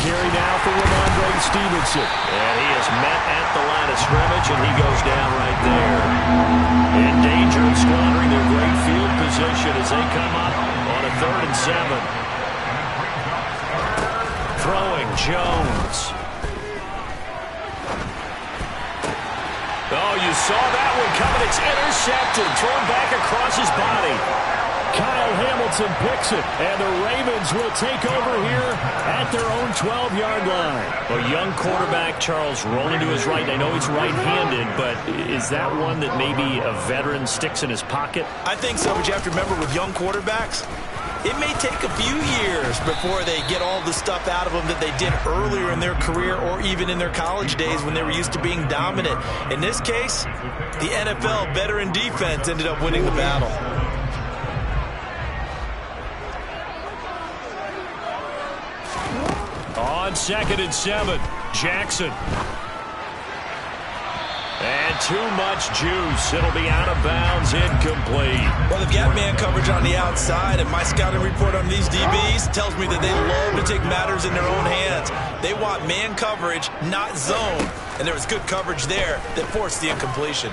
carry now for Ramondre Stevenson. And he is met at the line of scrimmage, and he goes down right there. In danger of squandering their great field position as they come up on a 3rd and 7. Throwing Jones. Oh, you saw that one coming. It's intercepted. Thrown back across his body. Kyle Hamilton picks it, and the Ravens will take over here at their own 12-yard line. A young quarterback, Charles, rolling to his right. I know he's right-handed, but is that one that maybe a veteran sticks in his pocket? I think so, but you have to remember with young quarterbacks, it may take a few years before they get all the stuff out of them that they did earlier in their career or even in their college days when they were used to being dominant. In this case, the NFL veteran defense ended up winning the battle. On 2nd and 7, Jackson. And too much juice. It'll be out of bounds, incomplete. Well, they've got man coverage on the outside, and my scouting report on these DBs tells me that they love to take matters in their own hands. They want man coverage, not zone. And there was good coverage there that forced the incompletion.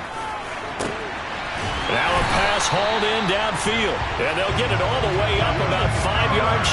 Now a pass hauled in downfield. And they'll get it all the way up about 5 yards.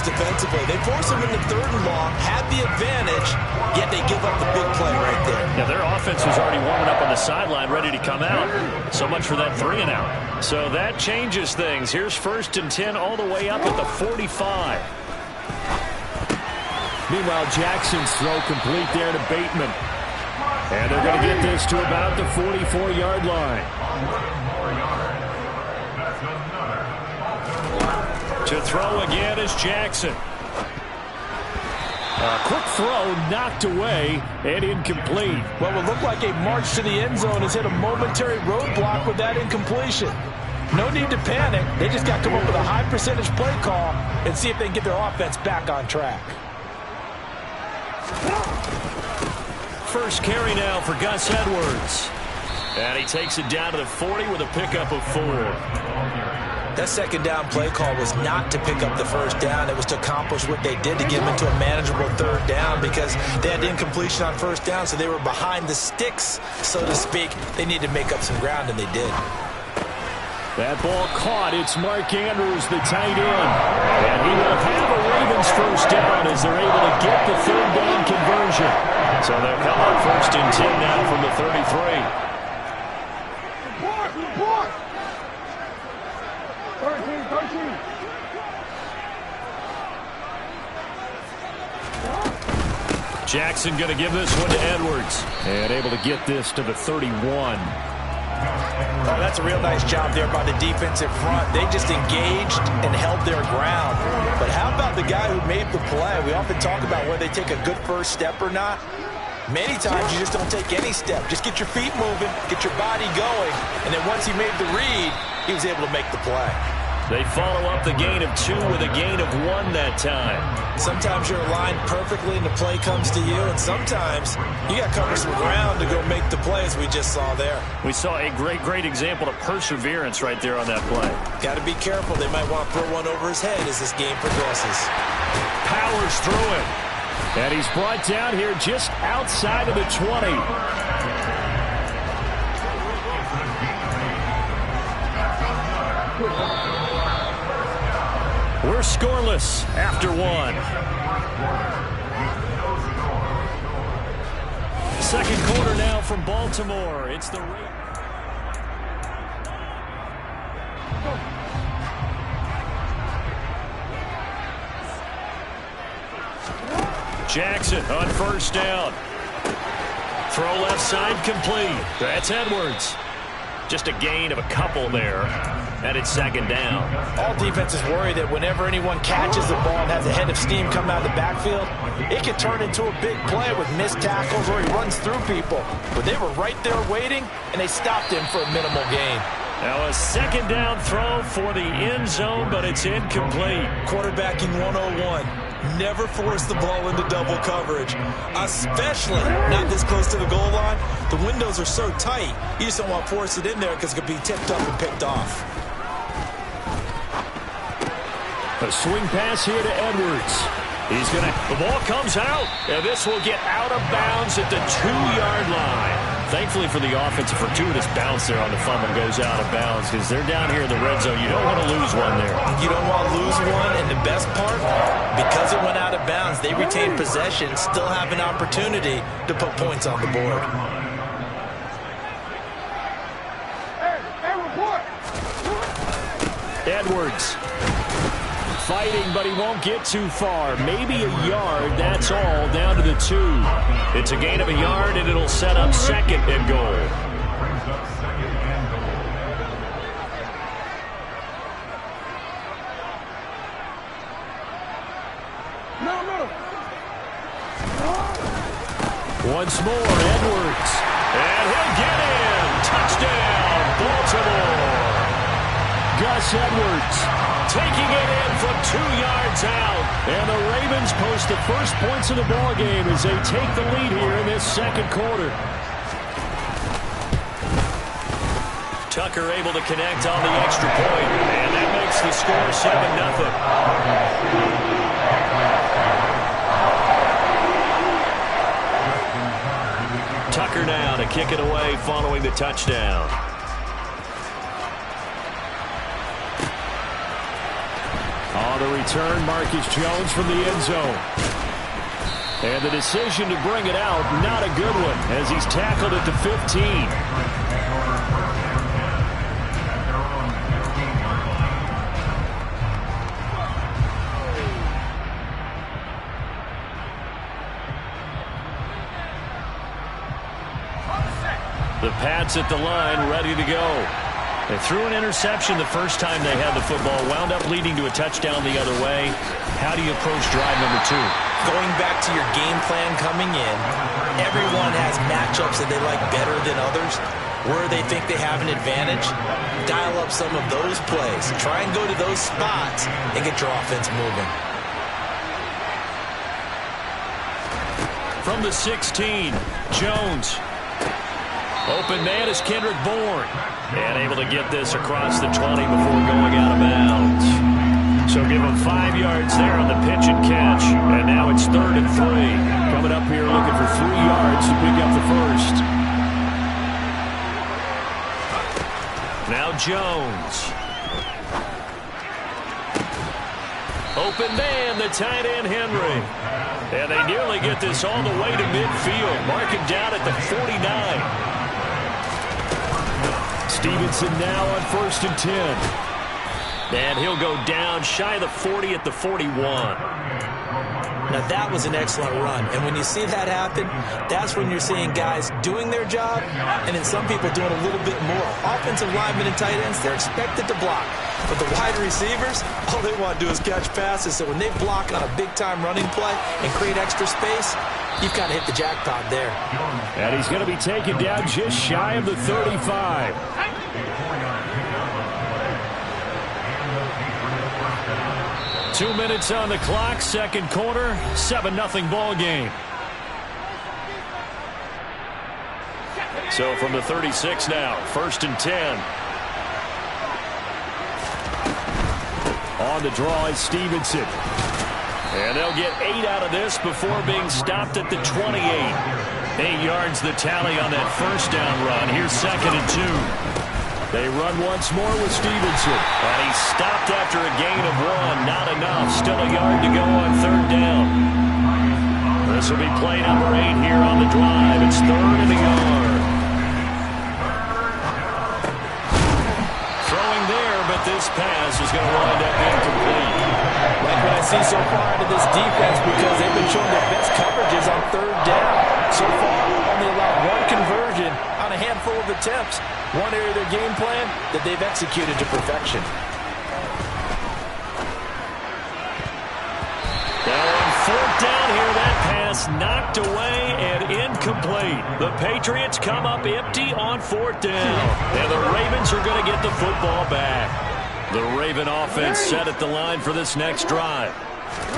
Defensively, they force them into 3rd and long, had the advantage, yet they give up the big play right there. Yeah, their offense was already warming up on the sideline, ready to come out. So much for that 3 and out. So that changes things. Here's 1st and 10 all the way up at the 45. Meanwhile, Jackson's throw complete there to Bateman. And they're going to get this to about the 44-yard line. To throw again is Jackson. A quick throw knocked away and incomplete. Well, it looked like a march to the end zone has hit a momentary roadblock with that incompletion. No need to panic. They just got to come up with a high percentage play call and see if they can get their offense back on track. First carry now for Gus Edwards. And he takes it down to the 40 with a pickup of 4. That 2nd down play call was not to pick up the 1st down. It was to accomplish what they did to get them into a manageable 3rd down because they had incompletion on 1st down, so they were behind the sticks, so to speak. They needed to make up some ground, and they did. That ball caught. It's Mark Andrews, the tight end. And he will have a Ravens 1st down as they're able to get the 3rd down conversion. So they'll come up 1st and 10 now from the 33. Jackson going to give this one to Edwards. And able to get this to the 31. Oh, that's a real nice job there by the defensive front. They just engaged and held their ground. But how about the guy who made the play? We often talk about whether they take a good 1st step or not. Many times you just don't take any step. Just get your feet moving, get your body going, and then once he made the read, he was able to make the play. They follow up the gain of 2 with a gain of 1 that time. Sometimes you're aligned perfectly and the play comes to you, and sometimes you got to cover some ground to go make the play, as we just saw there. We saw a great example of perseverance right there on that play. Got to be careful. They might want to throw one over his head as this game progresses. Powers through it. And he's brought down here just outside of the 20. We're scoreless after 1. 2nd quarter now from Baltimore. It's the Jackson on 1st down. Throw left side complete. That's Edwards. Just a gain of a couple there. And it's 2nd down. All defenses worry that whenever anyone catches the ball and has a head of steam coming out of the backfield, it can turn into a big play with missed tackles or he runs through people. But they were right there waiting, and they stopped him for a minimal gain. Now a 2nd down throw for the end zone, but it's incomplete. Quarterbacking 101. Never force the ball into double coverage, especially not this close to the goal line. The windows are so tight, you just don't want to force it in there because it could be tipped up and picked off. A swing pass here to Edwards. The ball comes out, and this will get out of bounds at the 2-yard line. Thankfully for the offense, a fortuitous bounce there on the fumble goes out of bounds because they're down here in the red zone. You don't want to lose one there. You don't want to lose one, and the best part, because it went out of bounds, they retain possession, still have an opportunity to put points on the board. Edwards. Fighting, but he won't get too far. Maybe a yard, that's all, down to the 2. It's a gain of a yard, and it'll set up second and goal. Once more, Edwards. And he'll get in. Touchdown, Baltimore. Gus Edwards taking it in from 2 yards out. And the Ravens post the first points of the ball game as they take the lead here in this second quarter. Tucker able to connect on the extra point. And that makes the score 7-0. Tucker now to kick it away following the touchdown. On the return, Marcus Jones from the end zone. And the decision to bring it out, not a good one, as he's tackled at the 15. The Pats at the line, ready to go. They threw an interception the first time they had the football, wound up leading to a touchdown the other way. How do you approach drive number 2? Going back to your game plan coming in, everyone has matchups that they like better than others. Where they think they have an advantage, dial up some of those plays. Try and go to those spots and get your offense moving. From the 16, Jones. Open man is Kendrick Bourne. And able to get this across the 20 before going out of bounds. So give him 5 yards there on the pitch and catch. And now it's 3rd and 3. Coming up here looking for 3 yards to pick up the first. Now Jones. Open man, the tight end Henry. And they nearly get this all the way to midfield. Mark him down at the 49. Stevenson now on 1st and 10. And he'll go down shy of the 40 at the 41. Now that was an excellent run. And when you see that happen, that's when you're seeing guys doing their job and then some people doing a little bit more. Offensive linemen and tight ends, they're expected to block. But the wide receivers, all they want to do is catch passes. So when they block on a big-time running play and create extra space, you've got to hit the jackpot there. And he's going to be taken down just shy of the 35. Two minutes on the clock, second quarter, 7-0 ball game. So from the 36 now, 1st and 10. On the draw is Stevenson. And they'll get 8 out of this before being stopped at the 28. 8 yards the tally on that first down run. Here's 2nd and 2. They run once more with Stevenson. And he's stopped after a gain of 1. Not enough. Still a yard to go on 3rd down. This will be play number 8 here on the drive. It's 3rd and a yard. Throwing there, but this pass is going to wind up incomplete. Like what I see so far out of this defense, because they've been showing their best coverages on 3rd down. So far, only allowed 1 conversion on a handful of attempts. One area of their game plan that they've executed to perfection. Now on 4th down here, that pass knocked away and incomplete. The Patriots come up empty on 4th down. And the Ravens are going to get the football back. The Raven offense set at the line for this next drive.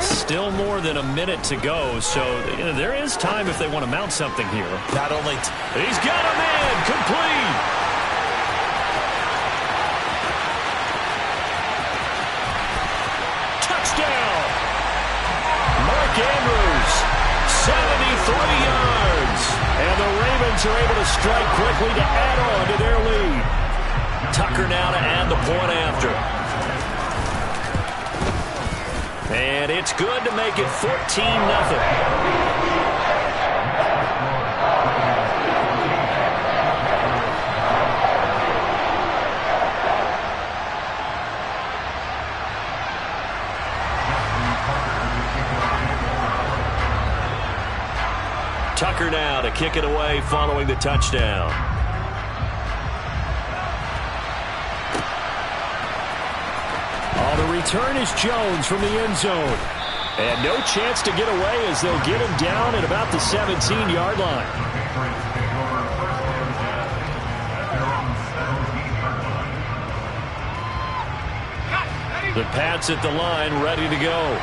Still more than a minute to go, so there is time if they want to mount something here. Not only... He's got a man, complete. Touchdown. Mark Andrews, 73 yards. And the Ravens are able to strike quickly to add on to their lead. Tucker now to add the point after. And it's good to make it 14-0. Tucker now to kick it away following the touchdown. The return is Jones from the end zone. And no chance to get away as they'll get him down at about the 17-yard line. The Pats at the line, ready to go.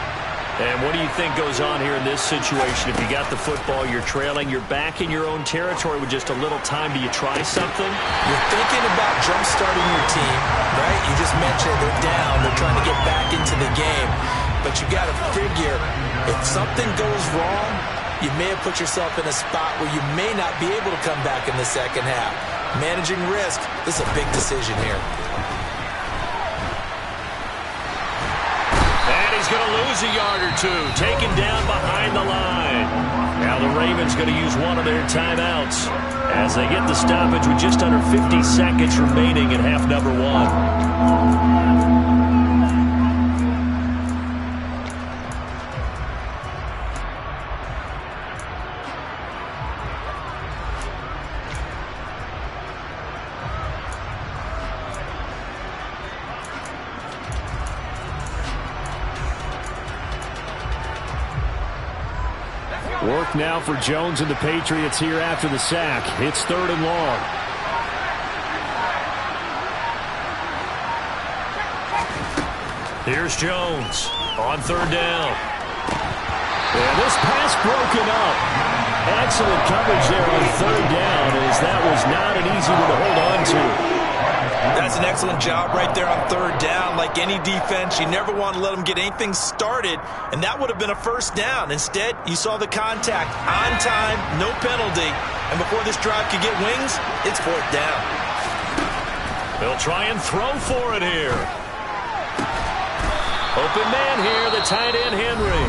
And what do you think goes on here in this situation? If you got the football, you're trailing, you're back in your own territory with just a little time. Do you try something? You're thinking about jump-starting your team, right? You just mentioned they're down. They're trying to get back into the game. But you got to figure, if something goes wrong, you may have put yourself in a spot where you may not be able to come back in the second half. Managing risk, this is a big decision here. He's going to lose a yard or two, taken down behind the line. Now the Ravens going to use one of their timeouts as they get the stoppage with just under 50 seconds remaining in half number one. Work now for Jones and the Patriots here after the sack. It's 3rd and long. Here's Jones on 3rd down. And this pass broken up. Excellent coverage there on 3rd down, as that was not an easy one to hold on to. That's an excellent job right there on 3rd down. Like any defense, you never want to let them get anything started, and that would have been a 1st down. Instead, you saw the contact on time, no penalty, and before this drive could get wings, it's 4th down. They'll try and throw for it here. Open man here, the tight end Henry.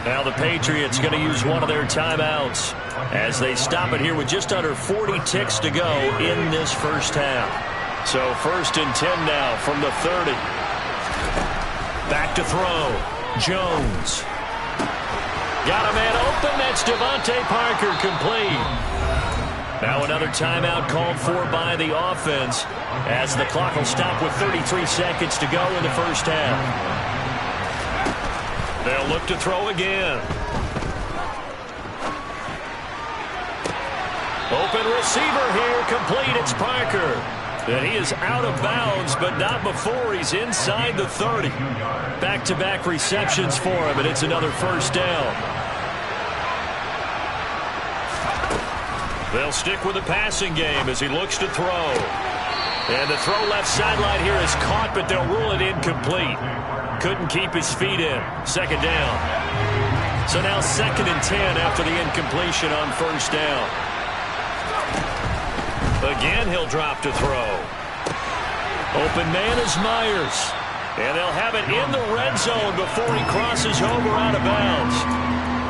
Now the Patriots going to use one of their timeouts as they stop it here with just under 40 ticks to go in this 1st half. So 1st and 10 now from the 30. Back to throw. Jones. Got a man open. That's Devontae Parker, complete. Now another timeout called for by the offense as the clock will stop with 33 seconds to go in the 1st half. They'll look to throw again. Open receiver here, complete. It's Parker. And he is out of bounds, but not before he's inside the 30. Back-to-back receptions for him, and it's another 1st down. They'll stick with the passing game as he looks to throw. And the throw left sideline here is caught, but they'll rule it incomplete. Couldn't keep his feet in. 2nd down. So now 2nd and 10 after the incompletion on 1st down. Again, he'll drop to throw. Open man is Myers. And they'll have it in the red zone before he crosses over out of bounds.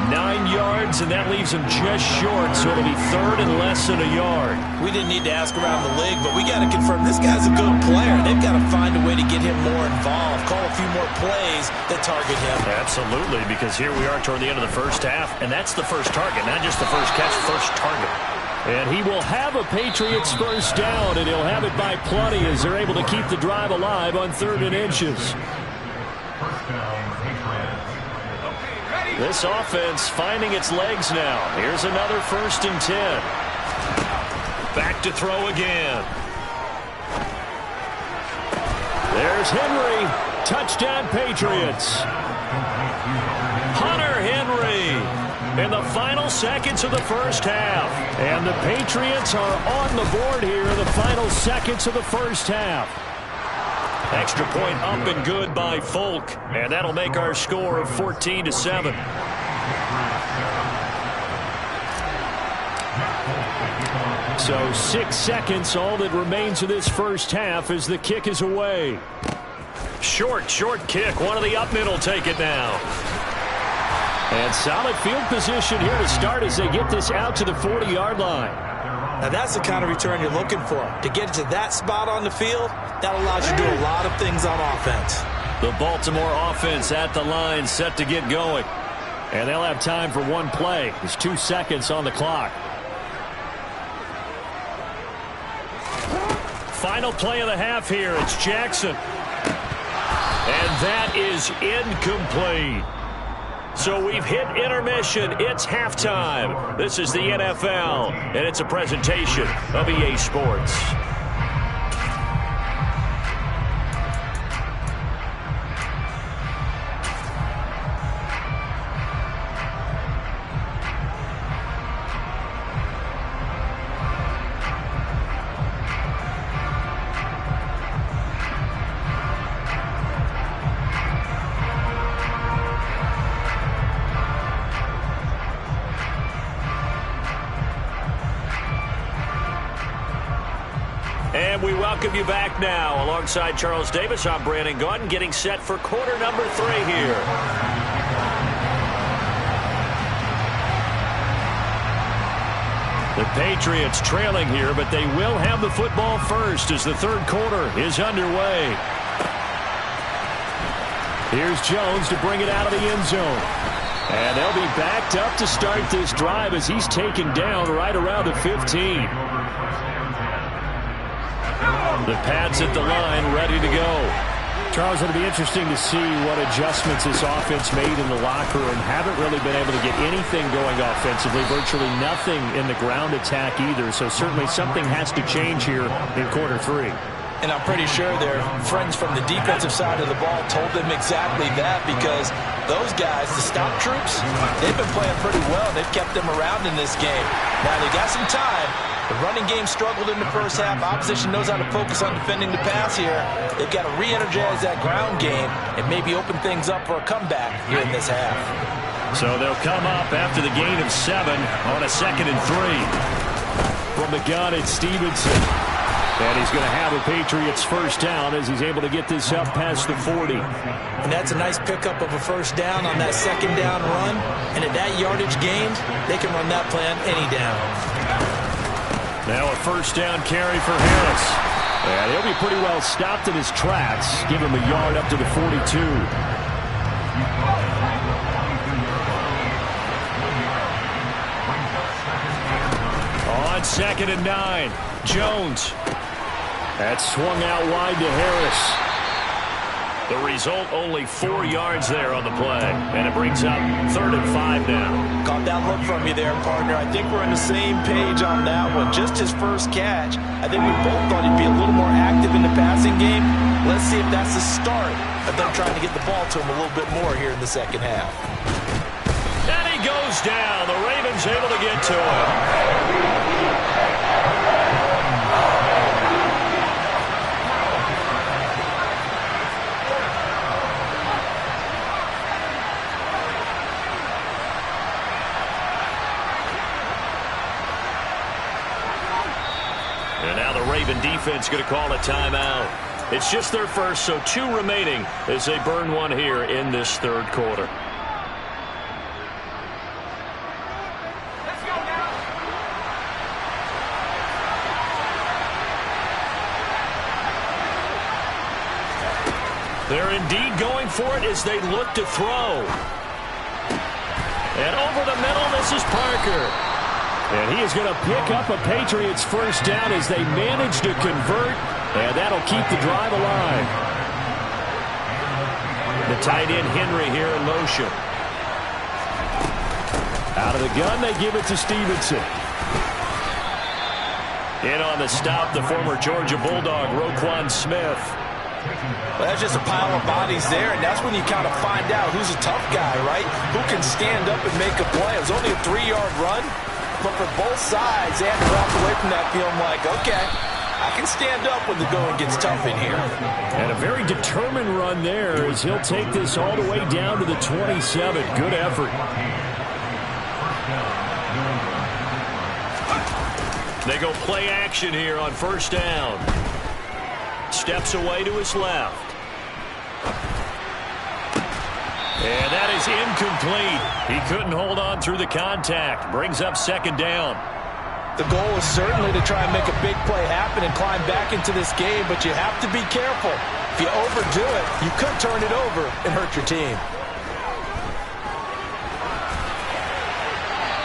9 yards, and that leaves him just short, so it'll be 3rd and less than a yard. We didn't need to ask around the league, but we got to confirm this guy's a good player. They've got to find a way to get him more involved, call a few more plays that target him. Absolutely, because here we are toward the end of the 1st half, and that's the 1st target, not just the 1st catch, 1st target. And he will have a Patriots 1st down, and he'll have it by plenty as they're able to keep the drive alive on 3rd and inches. This offense finding its legs now. Here's another 1st and 10. Back to throw again. There's Henry. Touchdown, Patriots. in the final seconds of the first half. And the Patriots are on the board here in the final seconds of the first half. Extra point up and good by Folk, and that'll make our score 14-7. So 6 seconds, all that remains of this first half as the kick is away. Short kick. One of the up mid will take it now. And solid field position here to start as they get this out to the 40-yard line. Now that's the kind of return you're looking for. To get it to that spot on the field, that allows you to do a lot of things on offense. The Baltimore offense at the line, set to get going. And they'll have time for one play. There's 2 seconds on the clock. Final play of the half here. It's Jackson. And that is incomplete. So we've hit intermission. It's halftime. This is the NFL, and it's a presentation of EA Sports. And we welcome you back now. Alongside Charles Davis, I'm Brandon Gaudin, getting set for quarter number 3 here. The Patriots trailing here, but they will have the football first as the third quarter is underway. Here's Jones to bring it out of the end zone. And they'll be backed up to start this drive as he's taken down right around the 15. The Pats at the line, ready to go. Charles, it'll be interesting to see what adjustments this offense made in the locker room. Haven't really been able to get anything going offensively, virtually nothing in the ground attack either. So certainly something has to change here in quarter 3. And I'm pretty sure their friends from the defensive side of the ball told them exactly that, because those guys, the stop troops, they've been playing pretty well. They've kept them around in this game. Now they got some time. The running game struggled in the first half. Opposition knows how to focus on defending the pass here. They've got to re-energize that ground game and maybe open things up for a comeback here in this half. So they'll come up after the gain of 7 on a 2nd and 3. From the gun, it's Stevenson. And he's going to have a Patriots first down as he's able to get this up past the 40. And that's a nice pickup of a first down on that 2nd down run. And at that yardage gained, they can run that play on any down. Now a first down carry for Harris. And he'll be pretty well stopped in his tracks. Give him a yard up to the 42. On 2nd and 9, Jones. That's swung out wide to Harris. The result, only 4 yards there on the play. And it brings up 3rd and 5 now. Caught that look from you there, partner. I think we're on the same page on that one. Just his first catch. I think we both thought he'd be a little more active in the passing game. Let's see if that's the start of them trying to get the ball to him a little bit more here in the second half. And he goes down. The Ravens able to get to him. And now the Raven defense going to call a timeout. It's just their first, so 2 remaining as they burn one here in this 3rd quarter. They're indeed going for it as they look to throw. And over the middle, this is Parker. And he is going to pick up a Patriots first down as they manage to convert, and that'll keep the drive alive. The tight end Henry here in motion. Out of the gun, they give it to Stevenson. In on the stop, the former Georgia Bulldog, Roquan Smith. Well, that's just a pile of bodies there, and that's when you kind of find out who's a tough guy, right? Who can stand up and make a play. It was only a 3-yard run, but for both sides, they had to walk away from that feeling like, okay, I can stand up when the going gets tough in here. And a very determined run there as he'll take this all the way down to the 27. Good effort. They go play action here on first down. Steps away to his left. And that is incomplete. He couldn't hold on through the contact. Brings up second down. The goal is certainly to try and make a big play happen and climb back into this game, but you have to be careful. If you overdo it, you could turn it over and hurt your team.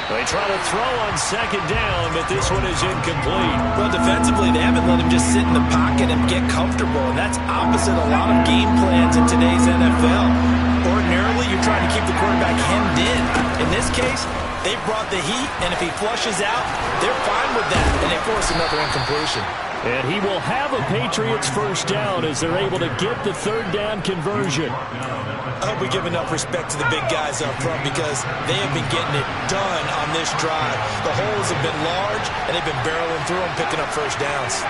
They try to throw on second down, but this one is incomplete. Well, defensively, they haven't let him just sit in the pocket and get comfortable, and that's opposite a lot of game plans in today's NFL. Ordinarily, you're trying to keep the quarterback hemmed in. In this case, they brought the heat, and if he flushes out, they're fine with that, and they force another incompletion. And he will have a Patriots first down as they're able to get the third down conversion. I hope we give enough respect to the big guys up front because they have been getting it done on this drive. The holes have been large, and they've been barreling through them, picking up first downs.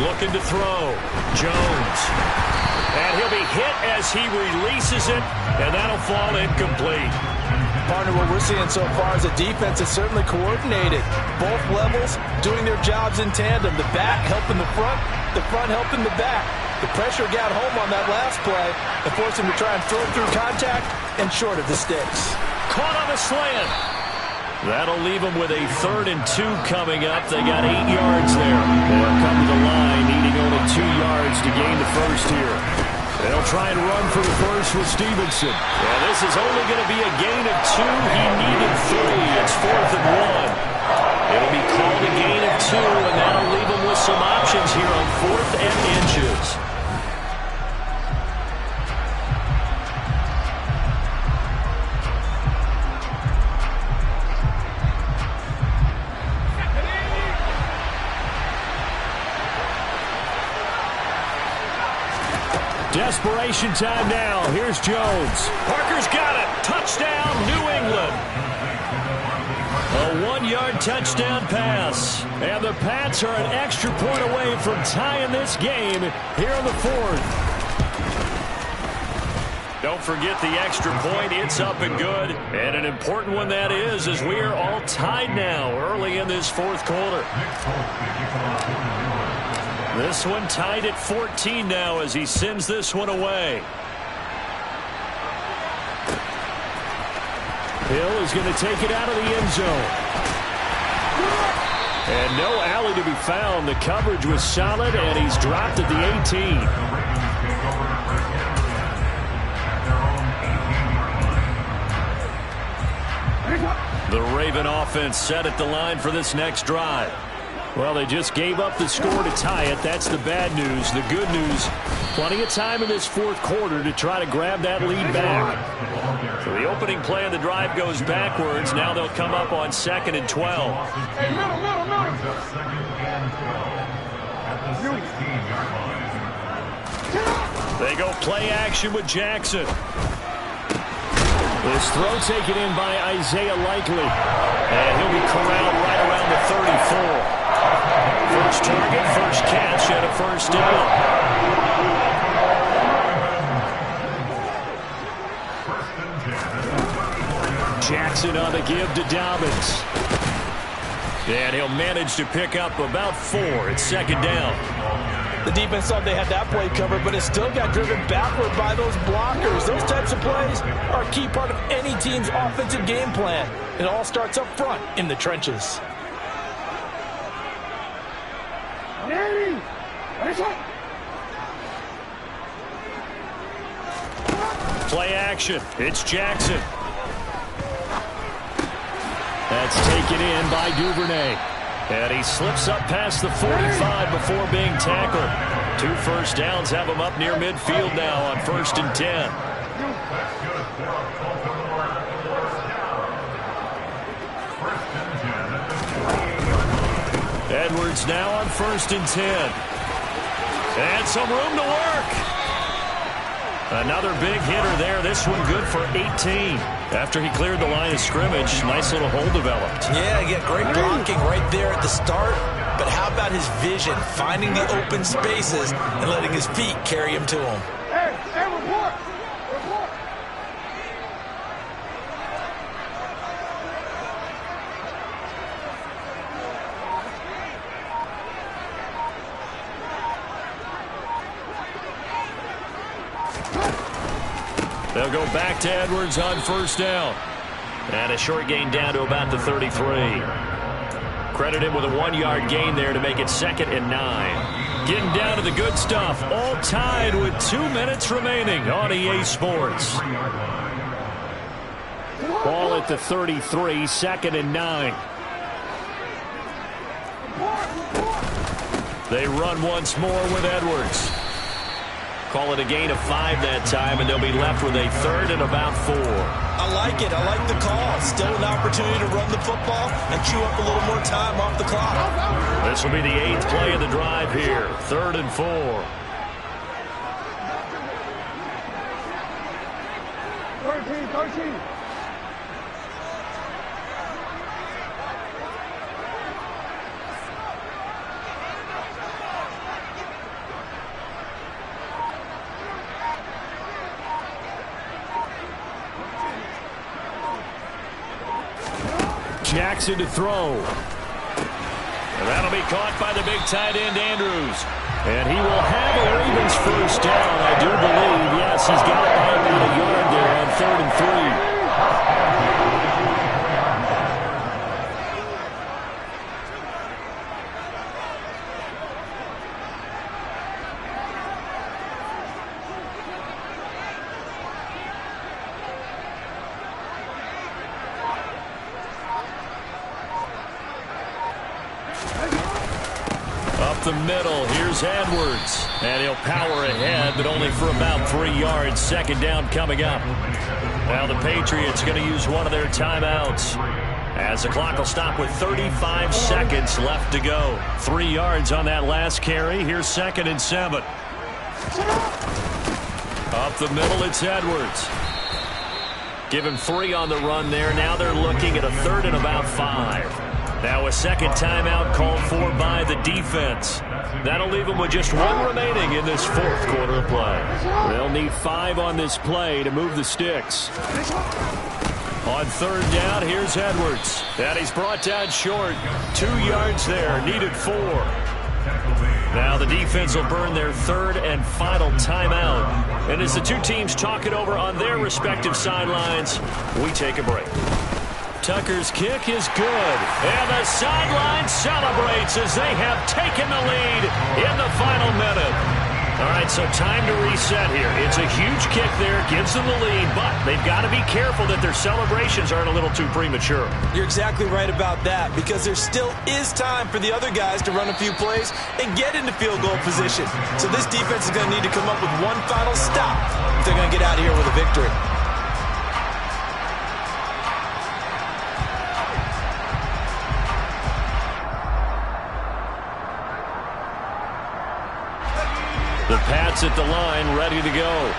Looking to throw. Jones. And he'll be hit as he releases it, and that'll fall incomplete. Partner, what we're seeing so far is a defense that's certainly coordinated. Both levels doing their jobs in tandem. The back helping the front helping the back. The pressure got home on that last play and forced him to try and throw through contact and short of the sticks. Caught on the slant. That'll leave them with a 3rd and 2 coming up. They got 8 yards there. They'll come to the line needing only 2 yards to gain the first here. They'll try and run for the first with Stevenson. Yeah, this is only going to be a gain of 2. He needed 3. It's 4th and 1. It'll be called a gain of 2, and that'll leave him with some options here on 4th and inches. Desperation time now. Here's Jones. Parker's got it. Touchdown, New England. A 1-yard touchdown pass. And the Pats are an extra point away from tying this game here in the 4th. Don't forget the extra point. It's up and good. And an important one that is, as we are all tied now early in this 4th quarter. This one tied at 14 now as he sends this one away. Hill is going to take it out of the end zone. And no alley to be found. The coverage was solid, and he's dropped at the 18. The Raven offense set at the line for this next drive. Well, they just gave up the score to tie it. That's the bad news. The good news, plenty of time in this 4th quarter to try to grab that lead back. So the opening play of the drive goes backwards. Now they'll come up on 2nd and 12. They go play action with Jackson. This throw taken in by Isaiah Likely. And he'll be corralled right around the 34. First target, first catch, and a first down. Jackson on the give to Dobbins. And he'll manage to pick up about 4 at 2nd down. The defense thought they had that play covered, but it still got driven backward by those blockers. Those types of plays are a key part of any team's offensive game plan. It all starts up front in the trenches. Play action. It's Jackson. That's taken in by Duvernay. And he slips up past the 45 before being tackled. 2 first downs have him up near midfield now on 1st and 10. Edwards now on 1st and 10. And some room to work. Another big hitter there. This one good for 18. After he cleared the line of scrimmage, nice little hole developed. Yeah, great blocking right there at the start. But how about his vision, finding the open spaces and letting his feet carry him to him? Hey, report! They'll go back to Edwards on 1st down. And a short gain down to about the 33. Credit him with a 1-yard gain there to make it 2nd and 9. Getting down to the good stuff. All tied with 2 minutes remaining on EA Sports. Ball at the 33, 2nd and 9. They run once more with Edwards. Call it a gain of 5 that time, and they'll be left with a 3rd and about 4. I like it. I like the call. Still an opportunity to run the football and chew up a little more time off the clock. This will be the 8th play of the drive here. 3rd and 4. 13. Jackson to throw. And that'll be caught by the big tight end, Andrews. And he will have a Ravens 1st down, I do believe. Yes, he's got it by about a yard there on 3rd and 3. The middle, here's Edwards, and he'll power ahead, but only for about 3 yards. 2nd down coming up. Now the Patriots going to use one of their timeouts, as the clock will stop with 35 seconds left to go. 3 yards on that last carry. Here's 2nd and 7. Up the middle, it's Edwards. Give him 3 on the run there. Now they're looking at a 3rd and about 5. Now a 2nd timeout called for by the defense. That'll leave them with just 1 remaining in this 4th quarter of play. They'll need 5 on this play to move the sticks. On 3rd down, here's Edwards. And he's brought down short. 2 yards there, needed 4. Now the defense will burn their 3rd and final timeout. And as the two teams talk it over on their respective sidelines, we take a break. Tucker's kick is good. And the sideline celebrates as they have taken the lead in the final minute. All right, so time to reset here. It's a huge kick there, gives them the lead, but they've got to be careful that their celebrations aren't a little too premature. You're exactly right about that, because there still is time for the other guys to run a few plays and get into field goal position. So this defense is going to need to come up with one final stop if they're going to get out of here with a victory. The Pats at the line, ready to go.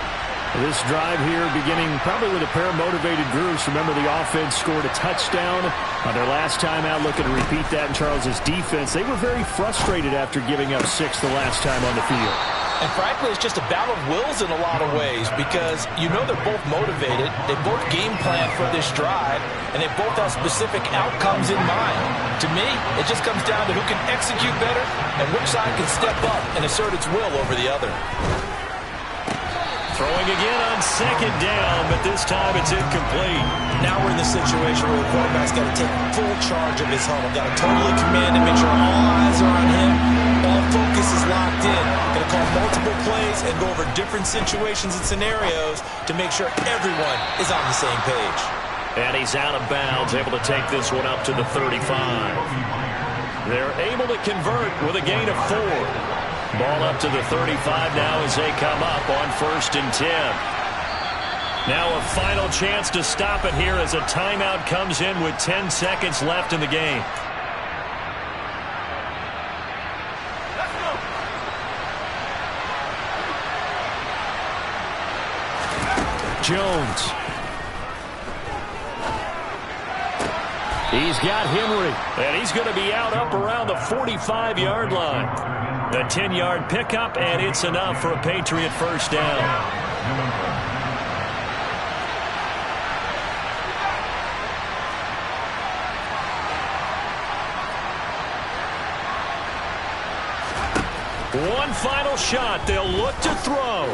This drive here beginning probably with a pair of motivated groups. Remember, the offense scored a touchdown on their last time out. Looking to repeat that in Charles's defense. They were very frustrated after giving up 6 the last time on the field. And frankly, it's just a battle of wills in a lot of ways, because you know they're both motivated, they both game plan for this drive, and they both have specific outcomes in mind. To me, it just comes down to who can execute better and which side can step up and assert its will over the other. Throwing again on 2nd down, but this time it's incomplete. Now we're in the situation where the quarterback's got to take full charge of his huddle. Got to totally command and make sure all eyes are on him. All focus is locked in. Got to call multiple plays and go over different situations and scenarios to make sure everyone is on the same page. And he's out of bounds, able to take this one up to the 35. They're able to convert with a gain of 4. Ball up to the 35 now as they come up on 1st and 10. Now a final chance to stop it here as a timeout comes in with 10 seconds left in the game. Jones. He's got Henry. And he's going to be out up around the 45-yard line. The 10-yard pickup, and it's enough for a Patriot first down. One final shot. They'll look to throw.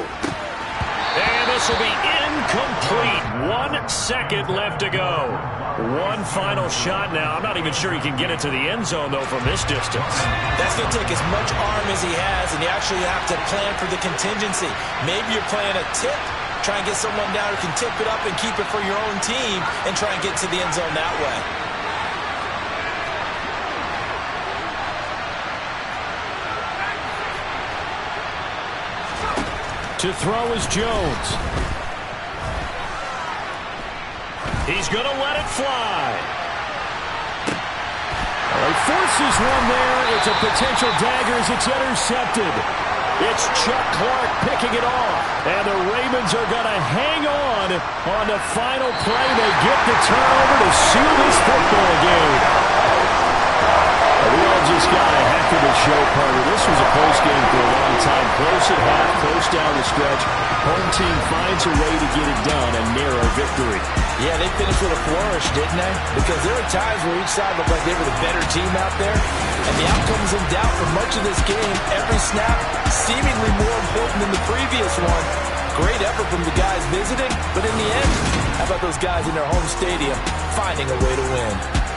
And this will be incomplete. 1 second left to go. One final shot now. I'm not even sure he can get it to the end zone, though, from this distance. That's going to take as much arm as he has, and you actually have to plan for the contingency. Maybe you're playing a tip. Try and get someone down who can tip it up and keep it for your own team and try and get to the end zone that way. To throw is Jones. He's going to let it fly. He forces one there. It's a potential dagger as it's intercepted. It's Chuck Clark picking it off. And the Ravens are going to hang on the final play. They get the turnover to seal this football game. We all just got a heck of a show, partner. This was a close game for a long time. Close at half, close down the stretch. Home team finds a way to get it done, a narrow victory. Yeah, they finished with a flourish, didn't they? Because there were times where each side looked like they were the better team out there. And the outcome was in doubt for much of this game. Every snap seemingly more important than the previous one. Great effort from the guys visiting. But in the end, how about those guys in their home stadium finding a way to win?